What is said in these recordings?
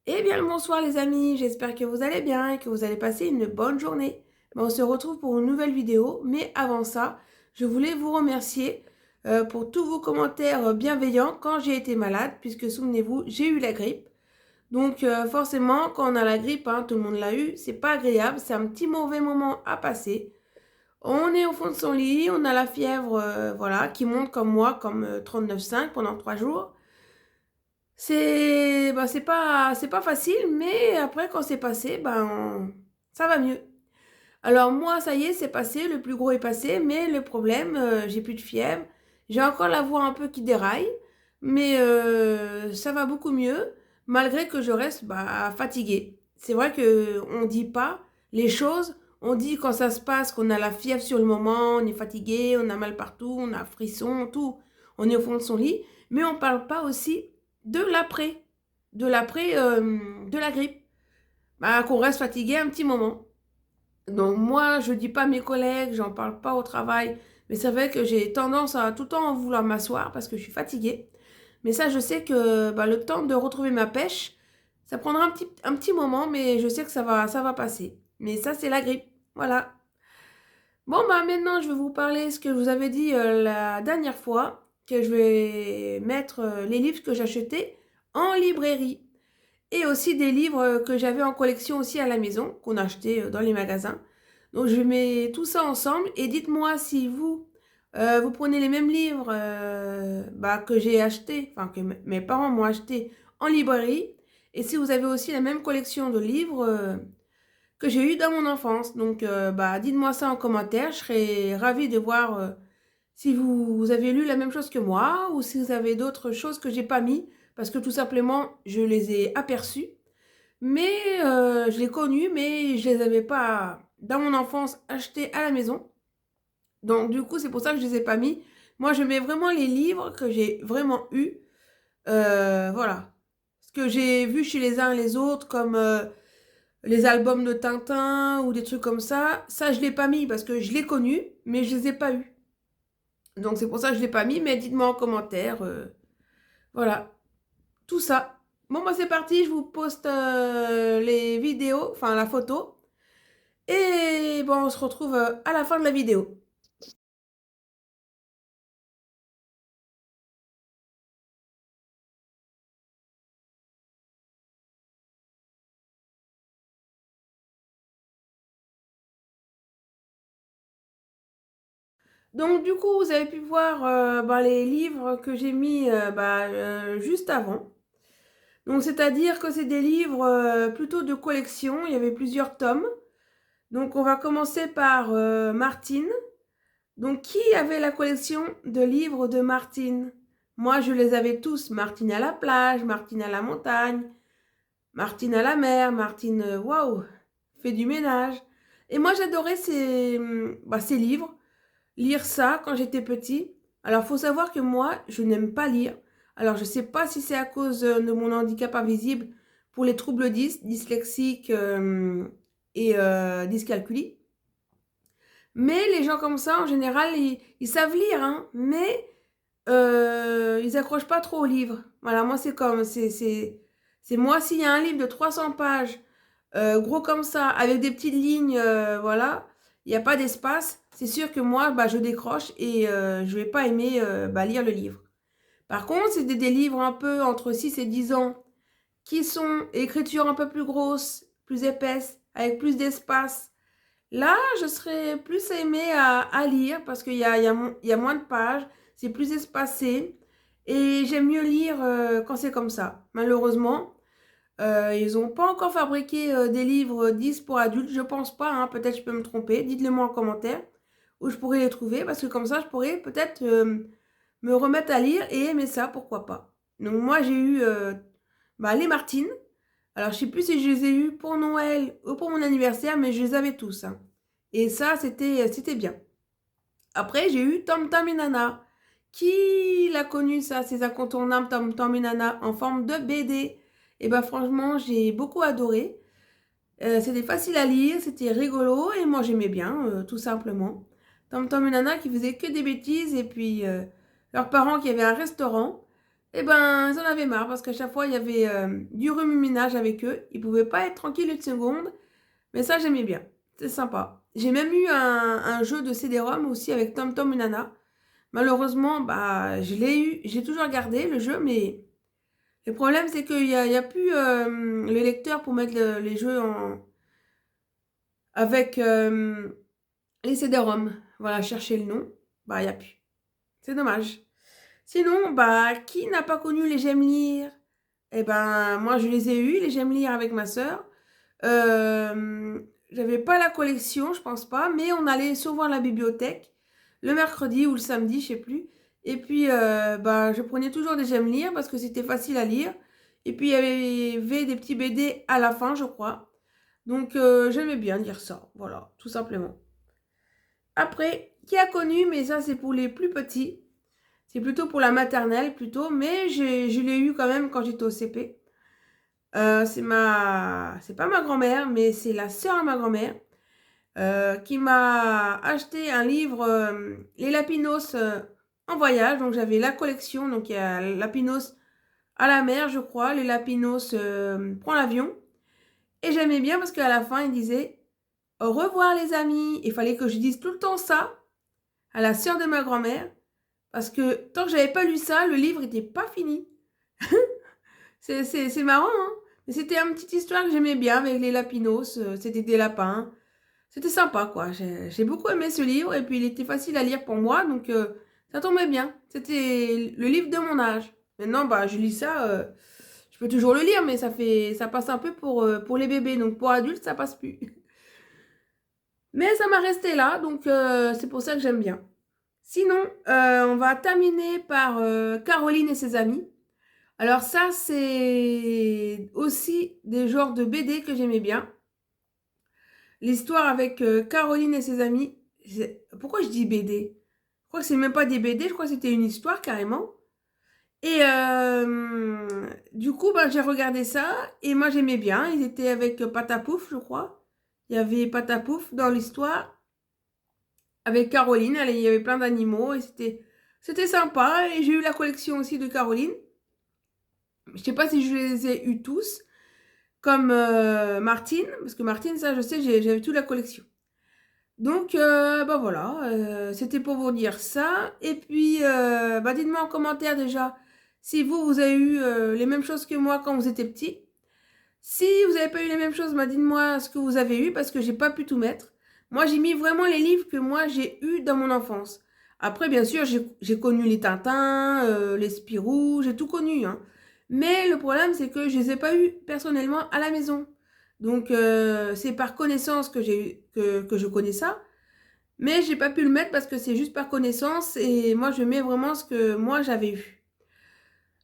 Eh bien le bonsoir les amis, j'espère que vous allez bien et que vous allez passer une bonne journée. On se retrouve pour une nouvelle vidéo, mais avant ça, je voulais vous remercier pour tous vos commentaires bienveillants quand j'ai été malade, puisque souvenez-vous, j'ai eu la grippe. Donc forcément, quand on a la grippe, hein, tout le monde l'a eu, c'est pas agréable, c'est un petit mauvais moment à passer. On est au fond de son lit, on a la fièvre, voilà, qui monte comme moi, comme 39,5 pendant 3 jours. C'est pas facile, mais après, quand c'est passé, ça va mieux. Alors moi, ça y est, c'est passé, le plus gros est passé, mais le problème, j'ai plus de fièvre. J'ai encore la voix un peu qui déraille, mais ça va beaucoup mieux, malgré que je reste fatiguée. C'est vrai que on dit pas les choses, on dit quand ça se passe qu'on a la fièvre sur le moment, on est fatigué, on a mal partout, on a frisson, tout, on est au fond de son lit, mais on parle pas aussi de l'après, de la grippe, qu'on reste fatigué un petit moment. Donc moi, je dis pas à mes collègues, j'en parle pas au travail, mais c'est vrai que j'ai tendance à tout le temps vouloir m'asseoir parce que je suis fatiguée. Mais ça, je sais que le temps de retrouver ma pêche, ça prendra un petit moment, mais je sais que ça va passer. Mais ça, c'est la grippe. Voilà. Bon, maintenant, je vais vous parler ce que je vous avais dit la dernière fois, que je vais mettre les livres que j'achetais en librairie. Et aussi des livres que j'avais en collection aussi à la maison, qu'on achetait dans les magasins. Donc je mets tout ça ensemble et dites-moi si vous prenez les mêmes livres que j'ai achetés, enfin que mes parents m'ont acheté en librairie, et si vous avez aussi la même collection de livres que j'ai eu dans mon enfance. Donc dites-moi ça en commentaire, je serais ravie de voir si vous avez lu la même chose que moi ou si vous avez d'autres choses que j'ai pas mis parce que tout simplement je les ai aperçues. Mais je l'ai connu, mais je les avais pas, dans mon enfance, achetés à la maison. Donc, du coup, c'est pour ça que je les ai pas mis. Moi, je mets vraiment les livres que j'ai vraiment eus. Voilà. Ce que j'ai vu chez les uns et les autres, comme les albums de Tintin ou des trucs comme ça, je l'ai pas mis parce que je l'ai connu, mais je les ai pas eus. Donc, c'est pour ça que je l'ai pas mis, mais dites-moi en commentaire. Voilà. Tout ça. Bon, c'est parti, je vous poste les vidéos, enfin la photo. Et bon, on se retrouve à la fin de la vidéo. Donc du coup, vous avez pu voir les livres que j'ai mis juste avant. Donc c'est-à-dire que c'est des livres plutôt de collection. Il y avait plusieurs tomes. Donc on va commencer par Martine. Donc qui avait la collection de livres de Martine? Moi, je les avais tous. Martine à la plage, Martine à la montagne, Martine à la mer, Martine, waouh, fait du ménage. Et moi, j'adorais ces livres, lire ça quand j'étais petit. Alors, faut savoir que moi, je n'aime pas lire. Alors, je sais pas si c'est à cause de mon handicap invisible pour les troubles dyslexiques et dyscalculie. Mais les gens comme ça, en général, ils savent lire, hein, mais ils accrochent pas trop aux livres. Voilà, moi, c'est moi, s'il y a un livre de 300 pages, gros comme ça, avec des petites lignes, voilà, il n'y a pas d'espace, c'est sûr que moi, je décroche et je vais pas aimer lire le livre. Par contre, c'est des livres un peu entre 6 et 10 ans qui sont écriture un peu plus grosse, plus épaisse, avec plus d'espace. Là, je serais plus aimée à lire parce qu'il y a moins de pages, c'est plus espacé et j'aime mieux lire quand c'est comme ça. Malheureusement, ils n'ont pas encore fabriqué des livres 10 pour adultes, je pense pas, hein, peut-être je peux me tromper. Dites-le moi en commentaire où je pourrais les trouver parce que comme ça, je pourrais peut-être me remettre à lire et aimer ça, pourquoi pas. Donc moi, j'ai eu les Martines. Alors, je sais plus si je les ai eus pour Noël ou pour mon anniversaire, mais je les avais tous, hein. Et ça, c'était bien. Après, j'ai eu Tom Tom et Nana. Qui l'a connu, ça, ces incontournables Tom Tom et Nana en forme de BD? Et franchement, j'ai beaucoup adoré. C'était facile à lire, c'était rigolo et moi j'aimais bien, tout simplement. Tom Tom et Nana qui faisaient que des bêtises et puis leurs parents qui avaient un restaurant. Et ben, ils en avaient marre parce qu'à chaque fois, il y avait du remue-ménage avec eux. Ils pouvaient pas être tranquilles une seconde. Mais ça, j'aimais bien. C'est sympa. J'ai même eu un jeu de CD-ROM aussi avec Tom Tom et Nana. Malheureusement, bah, je l'ai eu, j'ai toujours gardé le jeu, mais le problème, c'est qu'il y a plus le lecteur pour mettre les jeux avec les CD-ROM. Voilà, chercher le nom. Bah, il n'y a plus. C'est dommage. Sinon, bah, qui n'a pas connu les J'aime lire? Eh ben, moi, je les ai eus, les J'aime lire avec ma sœur. J'avais pas la collection, je pense pas, mais on allait souvent à la bibliothèque, le mercredi ou le samedi, je sais plus. Et puis, bah, je prenais toujours des J'aime lire parce que c'était facile à lire. Et puis, il y avait des petits BD à la fin, je crois. Donc, j'aimais bien lire ça, voilà, tout simplement. Après, qui a connu, mais ça, c'est pour les plus petits. C'est plutôt pour la maternelle, plutôt, mais je l'ai eu quand même quand j'étais au CP. C'est pas ma grand-mère, mais c'est la sœur à ma grand-mère qui m'a acheté un livre, Les Lapinos en voyage. Donc j'avais la collection, donc il y a Lapinos à la mer, je crois, les Lapinos prend l'avion. Et j'aimais bien parce qu'à la fin, il disait au revoir les amis. Il fallait que je dise tout le temps ça à la sœur de ma grand-mère parce que tant que j'avais pas lu ça, le livre n'était pas fini. C'est marrant, hein? Mais c'était une petite histoire que j'aimais bien avec les lapinos. C'était des lapins. C'était sympa, quoi. J'ai beaucoup aimé ce livre et puis il était facile à lire pour moi, donc ça tombait bien. C'était le livre de mon âge. Maintenant, bah, je lis ça. Je peux toujours le lire, mais ça passe un peu pour les bébés. Donc pour adultes, ça passe plus. Mais ça m'a resté là, donc c'est pour ça que j'aime bien. Sinon, on va terminer par Caroline et ses amis. Alors ça, c'est aussi des genres de BD que j'aimais bien. L'histoire avec Caroline et ses amis. Pourquoi je dis BD? Je crois que c'est même pas des BD, je crois que c'était une histoire carrément. Et du coup, ben, j'ai regardé ça et moi j'aimais bien. Ils étaient avec Patapouf, je crois. Il y avait Patapouf dans l'histoire avec Caroline. Il y avait plein d'animaux et c'était sympa. Et j'ai eu la collection aussi de Caroline. Je sais pas si je les ai eus tous, comme Martine, parce que Martine, ça je sais, j'avais toute la collection. Donc, bah voilà, c'était pour vous dire ça. Et puis, bah dites-moi en commentaire déjà si vous avez eu les mêmes choses que moi quand vous étiez petit. Si vous n'avez pas eu les mêmes choses, bah dites-moi ce que vous avez eu parce que j'ai pas pu tout mettre. Moi, j'ai mis vraiment les livres que moi j'ai eus dans mon enfance. Après, bien sûr, j'ai connu les Tintins, les Spirou, j'ai tout connu, hein. Mais le problème, c'est que je les ai pas eus personnellement à la maison. Donc, c'est par connaissance que je connais ça. Mais j'ai pas pu le mettre parce que c'est juste par connaissance et moi, je mets vraiment ce que moi j'avais eu.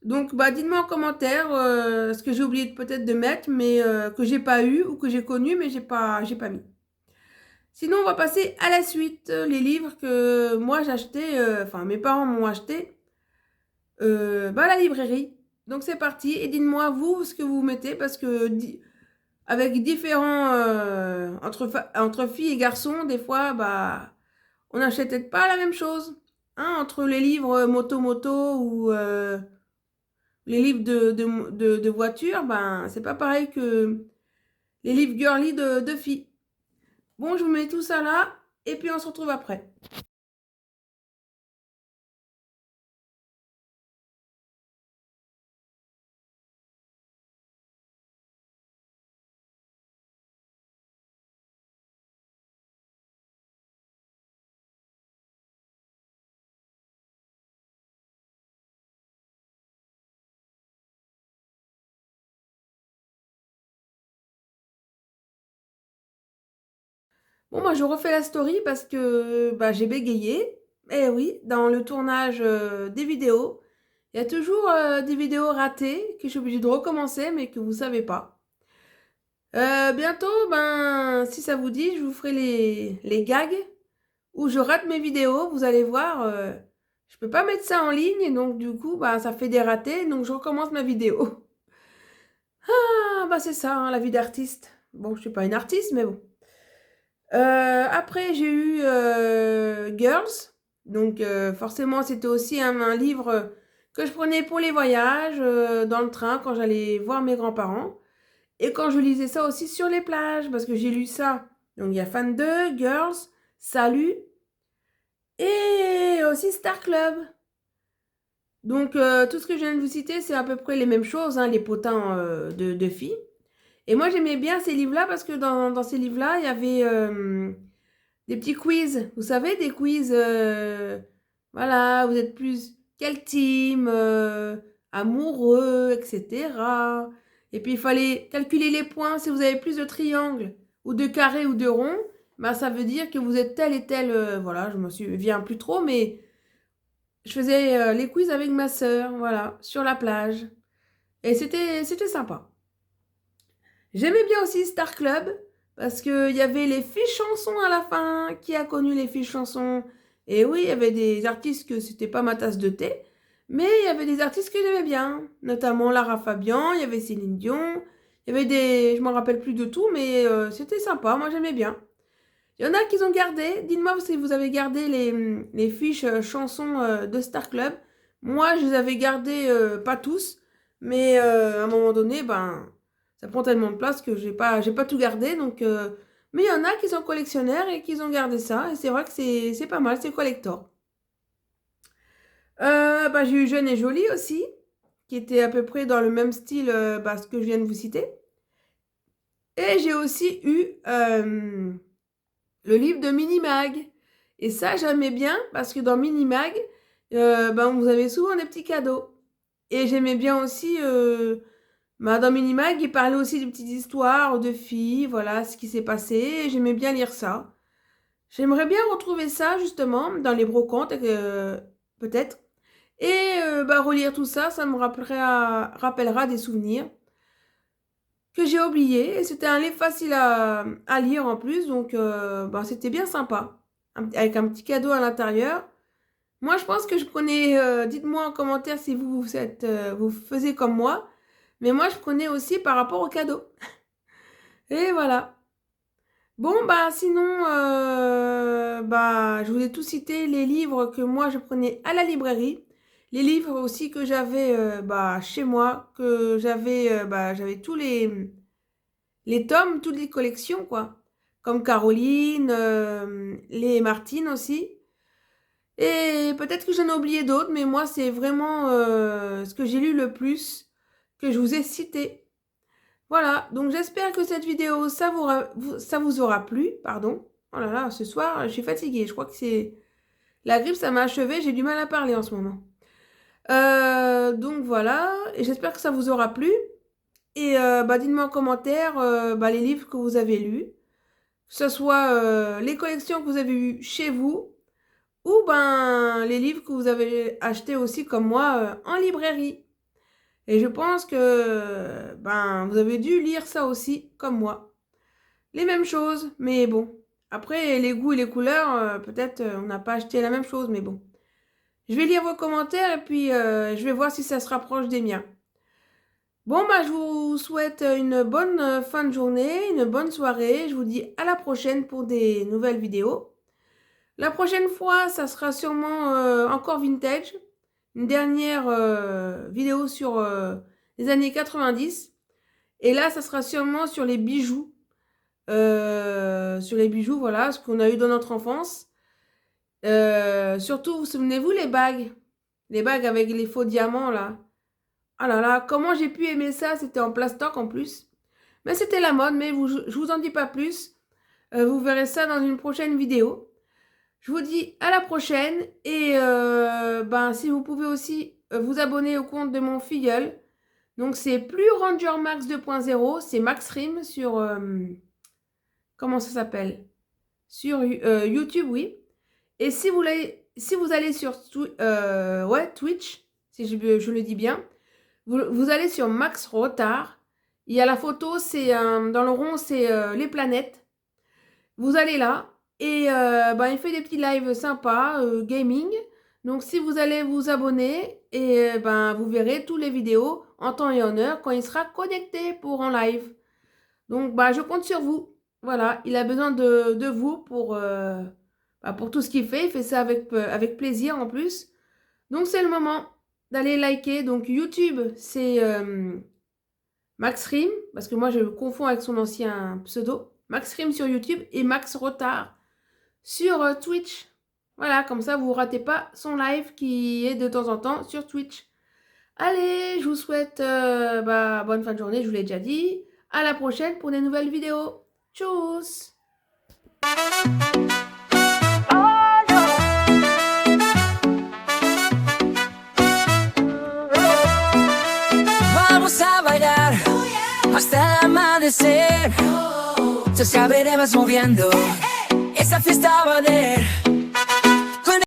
Donc, bah, dites-moi en commentaire ce que j'ai oublié peut-être de mettre, mais que j'ai pas eu ou que j'ai connu, mais j'ai pas mis. Sinon, on va passer à la suite. Les livres que moi j'ai achetés, enfin mes parents m'ont acheté, bah, à la librairie. Donc c'est parti. Et dites-moi vous ce que vous mettez parce que avec différents entre filles et garçons, des fois, bah, on n'achète peut-être pas la même chose. Hein, entre les livres moto ou les livres de voiture, ben, c'est pas pareil que les livres girly de filles. Bon, je vous mets tout ça là, et puis on se retrouve après. Bon, moi, je refais la story parce que bah, j'ai bégayé. Eh oui, dans le tournage des vidéos, il y a toujours des vidéos ratées que je suis obligée de recommencer, mais que vous savez pas. Bientôt, ben, si ça vous dit, je vous ferai les gags où je rate mes vidéos. Vous allez voir, je peux pas mettre ça en ligne, et donc du coup, bah, ça fait des ratés, donc je recommence ma vidéo. Ah, bah c'est ça, hein, la vie d'artiste. Bon, je suis pas une artiste, mais bon. Après, j'ai eu Girls. Donc, forcément, c'était aussi un livre que je prenais pour les voyages, dans le train, quand j'allais voir mes grands-parents. Et quand je lisais ça aussi sur les plages, parce que j'ai lu ça. Donc il y a Fan 2, Girls, Salut et aussi Star Club. Donc tout ce que je viens de vous citer, c'est à peu près les mêmes choses, hein, les potins de filles. Et moi j'aimais bien ces livres-là parce que dans ces livres-là, il y avait des petits quiz. Vous savez, des quiz, voilà, vous êtes plus quel team, amoureux, etc. Et puis il fallait calculer les points. Si vous avez plus de triangles ou de carrés ou de ronds, bah, ça veut dire que vous êtes tel et tel. Voilà, je me souviens plus trop, mais je faisais les quiz avec ma sœur, voilà, sur la plage. Et c'était sympa. J'aimais bien aussi Star Club parce qu'il y avait les fiches chansons à la fin. Qui a connu les fiches chansons? Et oui, il y avait des artistes que c'était pas ma tasse de thé, mais il y avait des artistes que j'aimais bien, notamment Lara Fabian, il y avait Céline Dion, il y avait des... Je m'en rappelle plus de tout, mais c'était sympa, moi j'aimais bien. Il y en a qui ont gardé. Dites-moi si vous avez gardé les fiches chansons de Star Club. Moi, je les avais gardées, pas tous, mais à un moment donné, ben, ça prend tellement de place que j'ai pas tout gardé. Donc, mais il y en a qui sont collectionneurs et qui ont gardé ça. Et c'est vrai que c'est pas mal, c'est collector. Bah, j'ai eu Jeune et Jolie aussi, qui était à peu près dans le même style bah, ce que je viens de vous citer. Et j'ai aussi eu le livre de Minimag. Et ça, j'aimais bien parce que dans Minimag, ben, vous avez souvent des petits cadeaux. Et j'aimais bien aussi, ben, dans Minimag, il parlait aussi de petites histoires de filles, voilà, ce qui s'est passé. Et j'aimais bien lire ça. J'aimerais bien retrouver ça, justement, dans les brocantes, peut-être. Et ben, relire tout ça, ça me rappellera des souvenirs que j'ai oubliés. Et c'était un livre facile à lire en plus, donc ben, c'était bien sympa. Avec un petit cadeau à l'intérieur. Moi, je pense que je prenais, dites-moi en commentaire si vous faisiez comme moi, mais moi, je prenais aussi par rapport au cadeau. Et voilà. Bon, bah, sinon, bah, je vous ai tout cité les livres que moi, je prenais à la librairie. Les livres aussi que j'avais bah, chez moi, que j'avais bah, j'avais tous les tomes, toutes les collections, quoi. Comme Caroline, les Martine aussi. Et peut-être que j'en ai oublié d'autres, mais moi, c'est vraiment ce que j'ai lu le plus que je vous ai cité. Voilà, donc j'espère que cette vidéo, ça vous aura plu. Pardon. Oh là là, ce soir, je suis fatiguée. Je crois que c'est... La grippe, ça m'a achevée. J'ai du mal à parler en ce moment. Donc voilà, et j'espère que ça vous aura plu. Et bah, dites-moi en commentaire bah, les livres que vous avez lus. Que ce soit les collections que vous avez eues chez vous ou ben les livres que vous avez achetés aussi comme moi en librairie. Et je pense que ben vous avez dû lire ça aussi comme moi. Les mêmes choses, mais bon. Après les goûts et les couleurs, peut-être on n'a pas acheté la même chose, mais bon. Je vais lire vos commentaires et puis je vais voir si ça se rapproche des miens. Bon bah je vous souhaite une bonne fin de journée, une bonne soirée. Je vous dis à la prochaine pour des nouvelles vidéos. La prochaine fois, ça sera sûrement encore vintage. Une dernière vidéo sur les années 90. Et là, ça sera sûrement sur les bijoux. Sur les bijoux, voilà, ce qu'on a eu dans notre enfance. Surtout, vous souvenez-vous, les bagues? Les bagues avec les faux diamants, là. Ah là là, comment j'ai pu aimer ça? C'était en plastoc en plus. Mais c'était la mode, mais je vous en dis pas plus. Vous verrez ça dans une prochaine vidéo. Je vous dis à la prochaine et ben, si vous pouvez aussi vous abonner au compte de mon filleul. Donc c'est plus Ranger Max 2.0, c'est Max Rim sur... comment ça s'appelle? Sur YouTube, oui. Et si vous allez sur ouais, Twitch, si je le dis bien, vous allez sur Max Rotard. Il y a la photo, c'est dans le rond, c'est les planètes. Vous allez là et ben, il fait des petits lives sympas, gaming. Donc si vous allez vous abonner, et ben, vous verrez toutes les vidéos en temps et en heure quand il sera connecté pour en live. Donc bah, je compte sur vous. Voilà, il a besoin de vous bah, pour tout ce qu'il fait. Il fait ça avec plaisir en plus. Donc c'est le moment. d'aller liker. Donc YouTube, c'est Max Rim, parce que moi je le confonds avec son ancien pseudo. Max Rim sur YouTube et Max Retard sur Twitch. Voilà, comme ça vous ne ratez pas son live qui est de temps en temps sur Twitch. Allez, je vous souhaite bonne fin de journée, je vous l'ai déjà dit. À la prochaine pour des nouvelles vidéos. Tchuss! Vamos a bailar hasta el amanecer. Ya veremos moviendo. Esa fiesta va a valer.